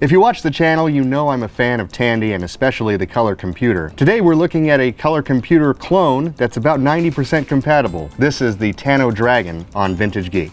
If you watch the channel, you know I'm a fan of Tandy and especially the color computer. Today we're looking at a color computer clone that's about 90% compatible. This is the Tano Dragon on Vintage Geek.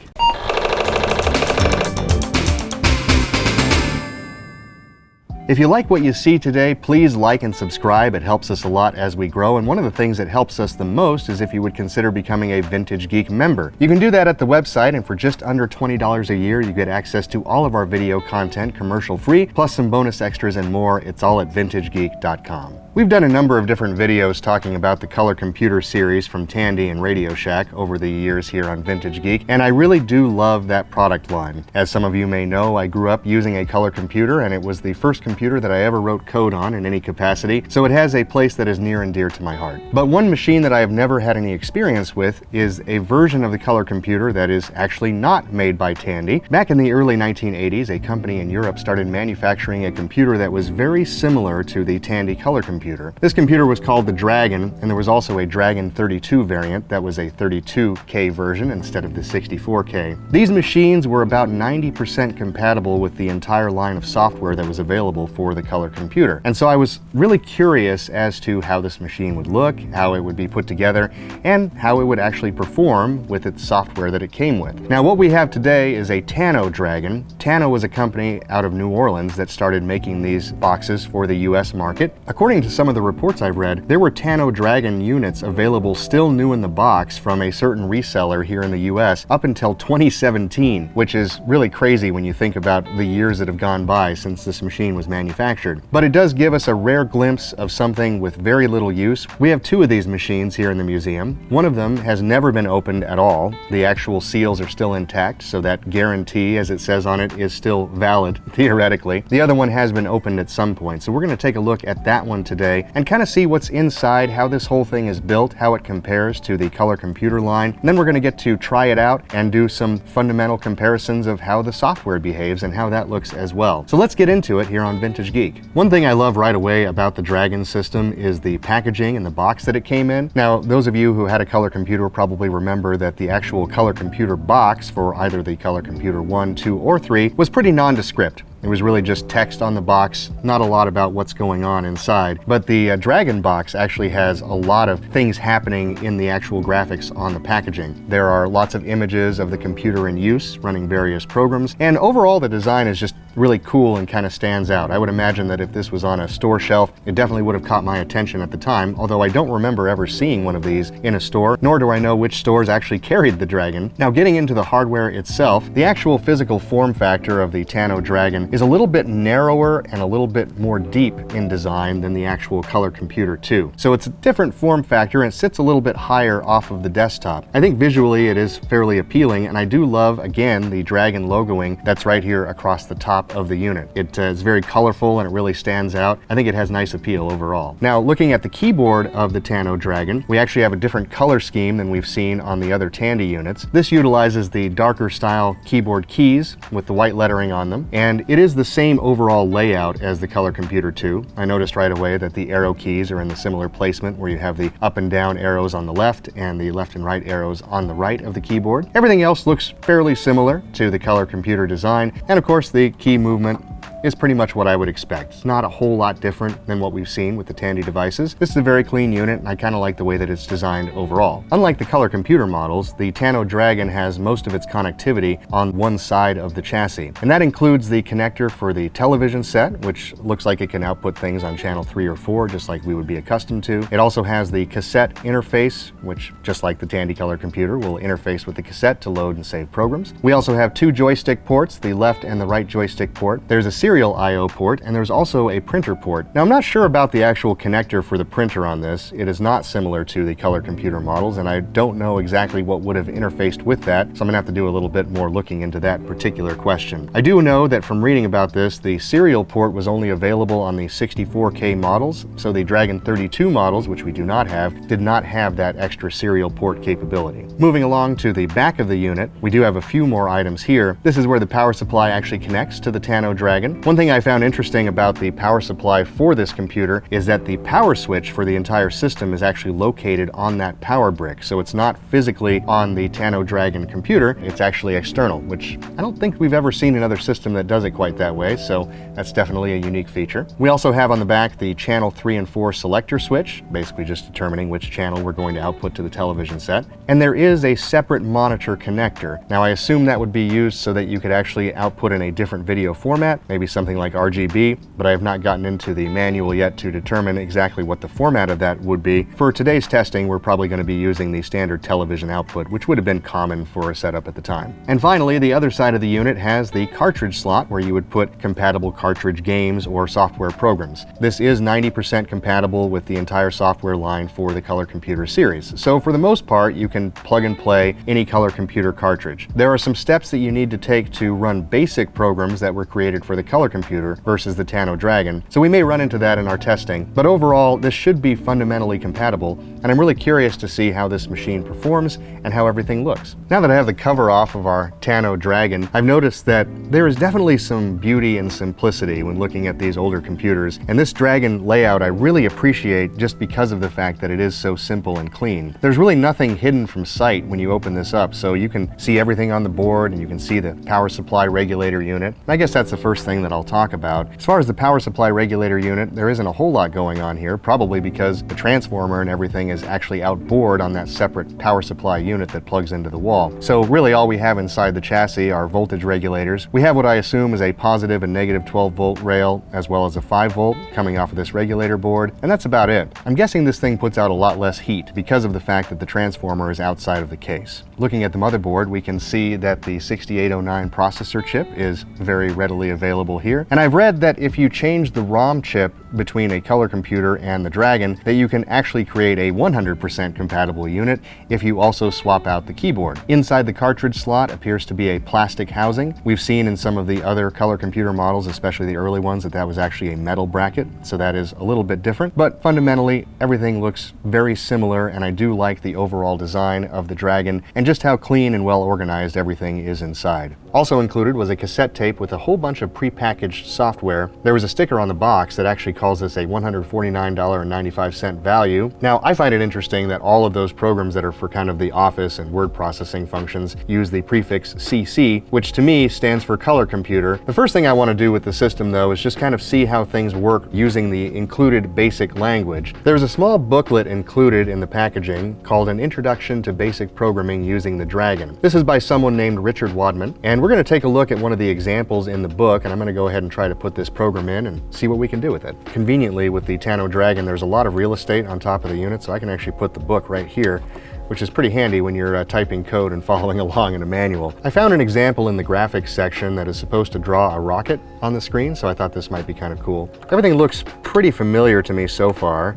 If you like what you see today, please like and subscribe. It helps us a lot as we grow, and one of the things that helps us the most is if you would consider becoming a Vintage Geek member. You can do that at the website, and for just under $20 a year, you get access to all of our video content commercial-free, plus some bonus extras and more. It's all at vintagegeek.com. We've done a number of different videos talking about the color computer series from Tandy and Radio Shack over the years here on Vintage Geek, and I really do love that product line. As some of you may know, I grew up using a color computer, and it was the first computer that I ever wrote code on in any capacity, so it has a place that is near and dear to my heart. But one machine that I have never had any experience with is a version of the color computer that is actually not made by Tandy. Back in the early 1980s, a company in Europe started manufacturing a computer that was very similar to the Tandy color computer. This computer was called the Dragon, and there was also a Dragon 32 variant that was a 32K version instead of the 64K. These machines were about 90% compatible with the entire line of software that was available for the color computer. And so I was really curious as to how this machine would look, how it would be put together, and how it would actually perform with its software that it came with. Now, what we have today is a Tano Dragon. Tano was a company out of New Orleans that started making these boxes for the US market. According to some of the reports I've read, there were Tano Dragon units available still new in the box from a certain reseller here in the US up until 2017, which is really crazy when you think about the years that have gone by since this machine was manufactured. But it does give us a rare glimpse of something with very little use. We have two of these machines here in the museum. One of them has never been opened at all. The actual seals are still intact, so that guarantee, as it says on it, is still valid, theoretically. The other one has been opened at some point, so we're going to take a look at that one today and kind of see what's inside, how this whole thing is built, how it compares to the color computer line. And then we're going to get to try it out and do some fundamental comparisons of how the software behaves and how that looks as well. So let's get into it here on Vintage Geek. One thing I love right away about the Dragon system is the packaging and the box that it came in. Now, those of you who had a color computer probably remember that the actual color computer box for either the color computer 1, 2, or 3 was pretty nondescript. It was really just text on the box, not a lot about what's going on inside. But the Dragon box actually has a lot of things happening in the actual graphics on the packaging. There are lots of images of the computer in use, running various programs, and overall the design is just really cool and kind of stands out. I would imagine that if this was on a store shelf, it definitely would have caught my attention at the time, although I don't remember ever seeing one of these in a store, nor do I know which stores actually carried the Dragon. Now, getting into the hardware itself, the actual physical form factor of the Tano Dragon is a little bit narrower and a little bit more deep in design than the actual color computer 2. So it's a different form factor and it sits a little bit higher off of the desktop. I think visually it is fairly appealing, and I do love, again, the Dragon logoing that's right here across the top of the unit. It is very colorful and it really stands out. I think it has nice appeal overall. Now, looking at the keyboard of the Tano Dragon, we actually have a different color scheme than we've seen on the other Tandy units. This utilizes the darker style keyboard keys with the white lettering on them, and it is the same overall layout as the color computer 2. I noticed right away that the arrow keys are in the similar placement where you have the up and down arrows on the left and the left and right arrows on the right of the keyboard. Everything else looks fairly similar to the color computer design, and of course the key movement is pretty much what I would expect. It's not a whole lot different than what we've seen with the Tandy devices. This is a very clean unit, and I kind of like the way that it's designed overall. Unlike the color computer models, the Tano Dragon has most of its connectivity on one side of the chassis, and that includes the connector for the television set, which looks like it can output things on channel 3 or 4, just like we would be accustomed to. It also has the cassette interface, which, just like the Tandy color computer, will interface with the cassette to load and save programs. We also have two joystick ports, the left and the right joystick port. There's a serial I/O port, and there's also a printer port. Now, I'm not sure about the actual connector for the printer on this. It is not similar to the color computer models, and I don't know exactly what would have interfaced with that, so I'm gonna have to do a little bit more looking into that particular question. I do know that from reading about this, the serial port was only available on the 64K models, so the Dragon 32 models, which we do not have, did not have that extra serial port capability. Moving along to the back of the unit, we do have a few more items here. This is where the power supply actually connects to the Tano Dragon. One thing I found interesting about the power supply for this computer is that the power switch for the entire system is actually located on that power brick. So it's not physically on the Tano Dragon computer, it's actually external, which I don't think we've ever seen another system that does it quite that way, so that's definitely a unique feature. We also have on the back the channel 3 and 4 selector switch, basically just determining which channel we're going to output to the television set. And there is a separate monitor connector. Now I assume that would be used so that you could actually output in a different video format, maybe something like RGB, but I have not gotten into the manual yet to determine exactly what the format of that would be. For today's testing, we're probably going to be using the standard television output, which would have been common for a setup at the time. And finally, the other side of the unit has the cartridge slot where you would put compatible cartridge games or software programs. This is 90% compatible with the entire software line for the Color Computer series. So for the most part, you can plug and play any Color Computer cartridge. There are some steps that you need to take to run basic programs that were created for the Color Computer versus the Tano Dragon, so we may run into that in our testing, but overall this should be fundamentally compatible, and I'm really curious to see how this machine performs and how everything looks. Now that I have the cover off of our Tano Dragon, I've noticed that there is definitely some beauty and simplicity when looking at these older computers, and this Dragon layout I really appreciate just because of the fact that it is so simple and clean. There's really nothing hidden from sight when you open this up, so you can see everything on the board and you can see the power supply regulator unit. And I guess that's the first thing that I'll talk about. As far as the power supply regulator unit, there isn't a whole lot going on here, probably because the transformer and everything is actually outboard on that separate power supply unit that plugs into the wall. So really all we have inside the chassis are voltage regulators. We have what I assume is a positive and negative 12 volt rail, as well as a 5 volt coming off of this regulator board, and that's about it. I'm guessing this thing puts out a lot less heat because of the fact that the transformer is outside of the case. Looking at the motherboard, we can see that the 6809 processor chip is very readily available here, and I've read that if you change the ROM chip between a Color Computer and the Dragon, that you can actually create a 100% compatible unit if you also swap out the keyboard. Inside the cartridge slot appears to be a plastic housing. We've seen in some of the other Color Computer models, especially the early ones, that was actually a metal bracket, so that is a little bit different, but fundamentally everything looks very similar, and I do like the overall design of the Dragon and just how clean and well organized everything is inside. Also included was a cassette tape with a whole bunch of prepackaged software. There was a sticker on the box that actually calls this a $149.95 value. Now, I find it interesting that all of those programs that are for kind of the office and word processing functions use the prefix CC, which to me stands for Color Computer. The first thing I want to do with the system, though, is just kind of see how things work using the included basic language. There's a small booklet included in the packaging called An Introduction to Basic Programming Using the Dragon. This is by someone named Richard Wadman, and we're going to take a look at one of the examples in the book, and I'm going to go ahead and try to put this program in and see what we can do with it. Conveniently, with the Tano Dragon, there's a lot of real estate on top of the unit, so I can actually put the book right here, which is pretty handy when you're typing code and following along in a manual. I found an example in the graphics section that is supposed to draw a rocket on the screen, so I thought this might be kind of cool. Everything looks pretty familiar to me so far.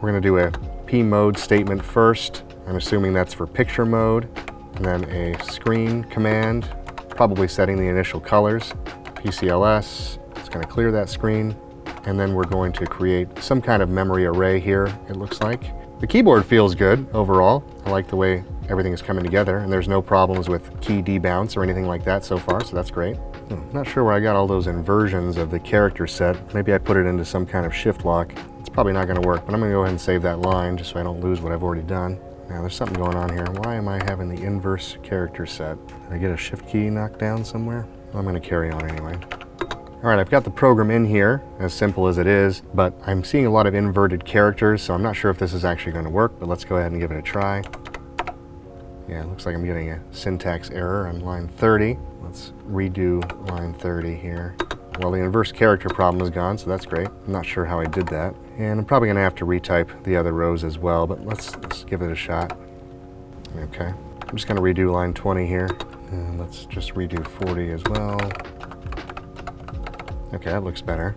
We're going to do a P mode statement first. I'm assuming that's for picture mode, and then a screen command, probably setting the initial colors. PCLS, it's going to clear that screen, and then we're going to create some kind of memory array here, it looks like. The keyboard feels good overall. I like the way everything is coming together, and there's no problems with key debounce or anything like that so far, so that's great. I'm not sure where I got all those inversions of the character set. Maybe I put it into some kind of shift lock. It's probably not going to work, but I'm going to go ahead and save that line just so I don't lose what I've already done. Now there's something going on here. Why am I having the inverse character set? Did I get a shift key knocked down somewhere? I'm going to carry on anyway. All right, I've got the program in here, as simple as it is, but I'm seeing a lot of inverted characters, so I'm not sure if this is actually going to work, but let's go ahead and give it a try. Yeah, it looks like I'm getting a syntax error on line 30. Let's redo line 30 here. Well, the inverse character problem is gone, so that's great. I'm not sure how I did that. And I'm probably going to have to retype the other rows as well, but let's give it a shot. Okay, I'm just going to redo line 20 here, and let's just redo 40 as well. Okay, that looks better.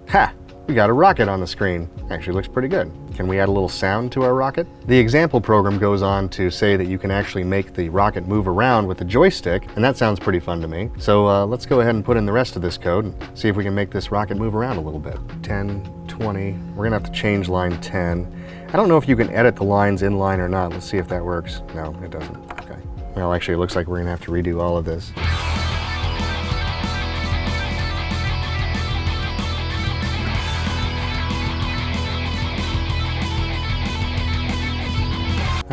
Ha! We got a rocket on the screen. Actually looks pretty good. Can we add a little sound to our rocket? The example program goes on to say that you can actually make the rocket move around with the joystick, and that sounds pretty fun to me. So let's go ahead and put in the rest of this code and see if we can make this rocket move around a little bit. 10, 20, we're gonna have to change line 10. I don't know if you can edit the lines in line or not. Let's see if that works. No, it doesn't. Okay. Well, actually it looks like we're gonna have to redo all of this.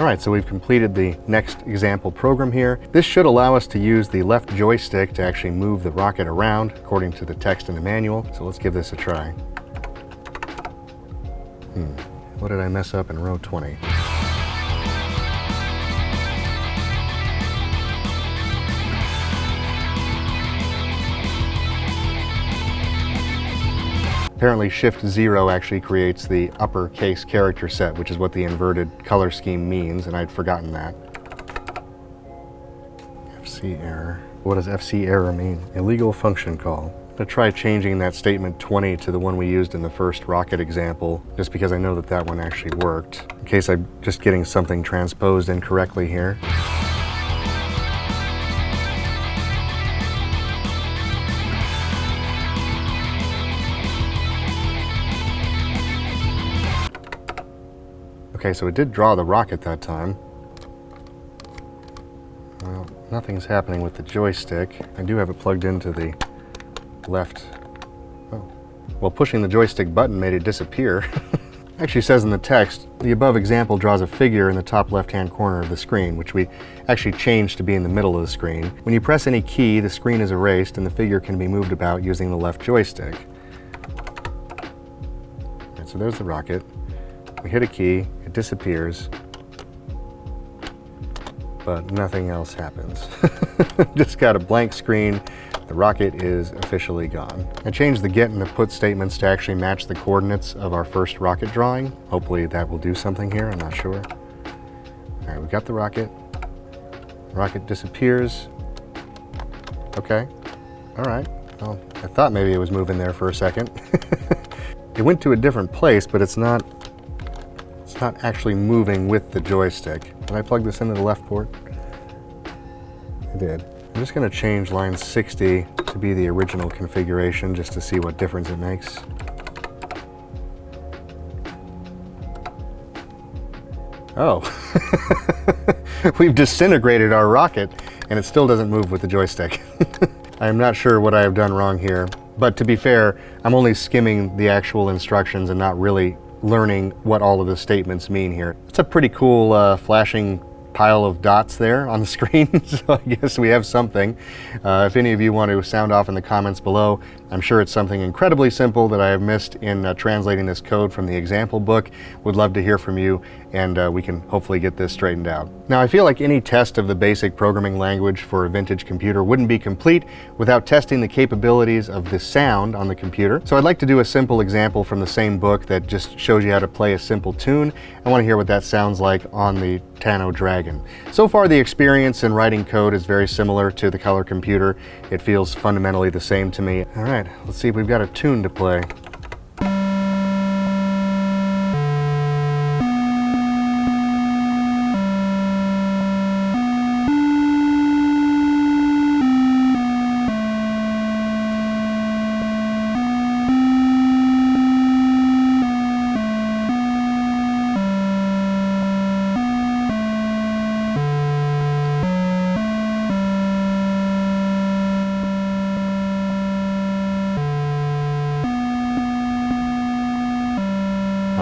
Alright, so we've completed the next example program here. This should allow us to use the left joystick to actually move the rocket around according to the text in the manual. So let's give this a try. What did I mess up in row 20? Apparently Shift 0 actually creates the uppercase character set, which is what the inverted color scheme means, and I'd forgotten that. FC error. What does FC error mean? Illegal function call. I'm going to try changing that statement 20 to the one we used in the first rocket example, just because I know that that one actually worked, in case I'm just getting something transposed incorrectly here. Okay, so it did draw the rocket that time. Well, nothing's happening with the joystick. I do have it plugged into the left. Oh. Well, pushing the joystick button made it disappear. Actually says in the text, the above example draws a figure in the top left-hand corner of the screen, which we actually changed to be in the middle of the screen. When you press any key, the screen is erased and the figure can be moved about using the left joystick. Right, so there's the rocket. We hit a key, it disappears, but nothing else happens. Just got a blank screen. The rocket is officially gone. I changed the get and the put statements to actually match the coordinates of our first rocket drawing. Hopefully that will do something here, I'm not sure. All right, we got the rocket. Rocket disappears. Okay, all right. Well, I thought maybe it was moving there for a second. It went to a different place, but it's not actually moving with the joystick. Did I plug this into the left port? I did. I'm just going to change line 60 to be the original configuration just to see what difference it makes. Oh, we've disintegrated our rocket and it still doesn't move with the joystick. I'm not sure what I have done wrong here, but to be fair, I'm only skimming the actual instructions and not really learning what all of the statements mean here. It's a pretty cool flashing pile of dots there on the screen, so I guess we have something. If any of you want to sound off in the comments below, I'm sure it's something incredibly simple that I have missed in translating this code from the example book. Would love to hear from you, and we can hopefully get this straightened out. Now, I feel like any test of the basic programming language for a vintage computer wouldn't be complete without testing the capabilities of the sound on the computer. So I'd like to do a simple example from the same book that just shows you how to play a simple tune. I want to hear what that sounds like on the Tano Dragon. So far, the experience in writing code is very similar to the color computer. It feels fundamentally the same to me. All right, let's see if we've got a tune to play.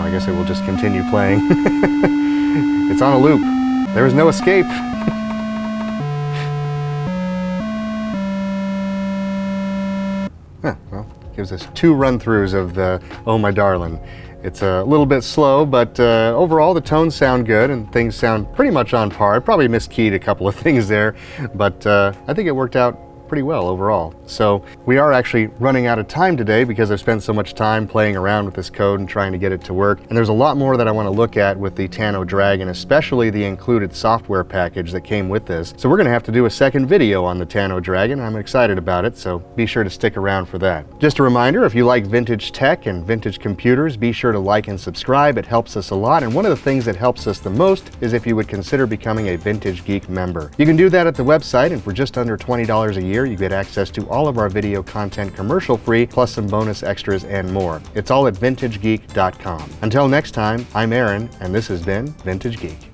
I guess it will just continue playing. It's on a loop. There is no escape. Well, gives us 2 run-throughs of the Oh My Darlin'. It's a little bit slow, but overall the tones sound good and things sound pretty much on par. I probably miskeyed a couple of things there, but I think it worked out pretty well overall. So we are actually running out of time today because I've spent so much time playing around with this code and trying to get it to work. And there's a lot more that I want to look at with the Tano Dragon, especially the included software package that came with this. So we're going to have to do a second video on the Tano Dragon. I'm excited about it, so be sure to stick around for that. Just a reminder, if you like vintage tech and vintage computers, be sure to like and subscribe. It helps us a lot, and one of the things that helps us the most is if you would consider becoming a Vintage Geek member. You can do that at the website, and for just under $20 a year, you get access to all of our video content commercial-free, plus some bonus extras and more. It's all at vintagegeek.com. Until next time, I'm Aaron, and this has been Vintage Geek.